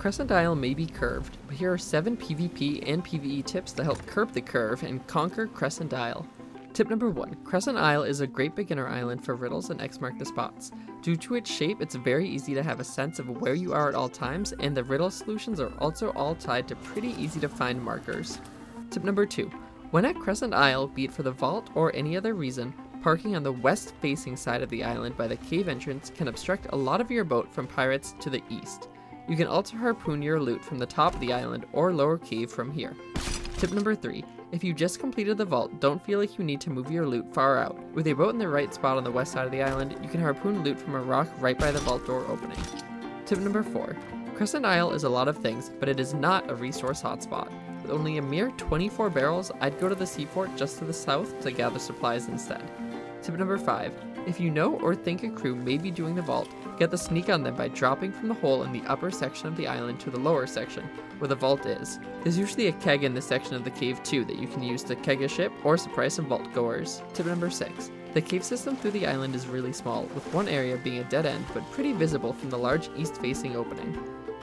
Crescent Isle may be curved, but here are 7 PvP and PvE tips that help curb the curve and conquer Crescent Isle. Tip number 1. Crescent Isle is a great beginner island for riddles and X mark the spots. Due to its shape, it's very easy to have a sense of where you are at all times, and the riddle solutions are also all tied to pretty easy to find markers. Tip number 2. When at Crescent Isle, be it for the vault or any other reason, parking on the west-facing side of the island by the cave entrance can obstruct a lot of your boat from pirates to the east. You can also harpoon your loot from the top of the island or lower cave from here. Tip number 3. If you just completed the vault, don't feel like you need to move your loot far out. With a boat in the right spot on the west side of the island, you can harpoon loot from a rock right by the vault door opening. Tip number 4. Crescent Isle is a lot of things, but it is not a resource hotspot. With only a mere 24 barrels, I'd go to the seaport just to the south to gather supplies instead. Tip number 5. If you know or think a crew may be doing the vault, get the sneak on them by dropping from the hole in the upper section of the island to the lower section, where the vault is. There's usually a keg in this section of the cave too that you can use to keg a ship or surprise some vault goers. Tip number 6. The cave system through the island is really small, with one area being a dead end but pretty visible from the large east-facing opening.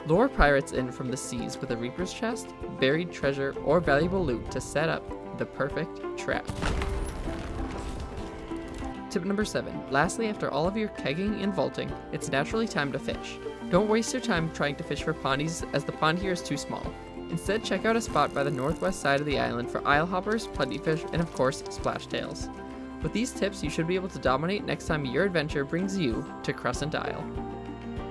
Lure pirates in from the seas with a reaper's chest, buried treasure, or valuable loot to set up the perfect trap. Tip number 7. Lastly, after all of your kegging and vaulting, it's naturally time to fish. Don't waste your time trying to fish for pondies, as the pond here is too small. Instead, check out a spot by the northwest side of the island for isle hoppers, plentyfish, and of course, splashtails. With these tips, you should be able to dominate next time your adventure brings you to Crescent Isle.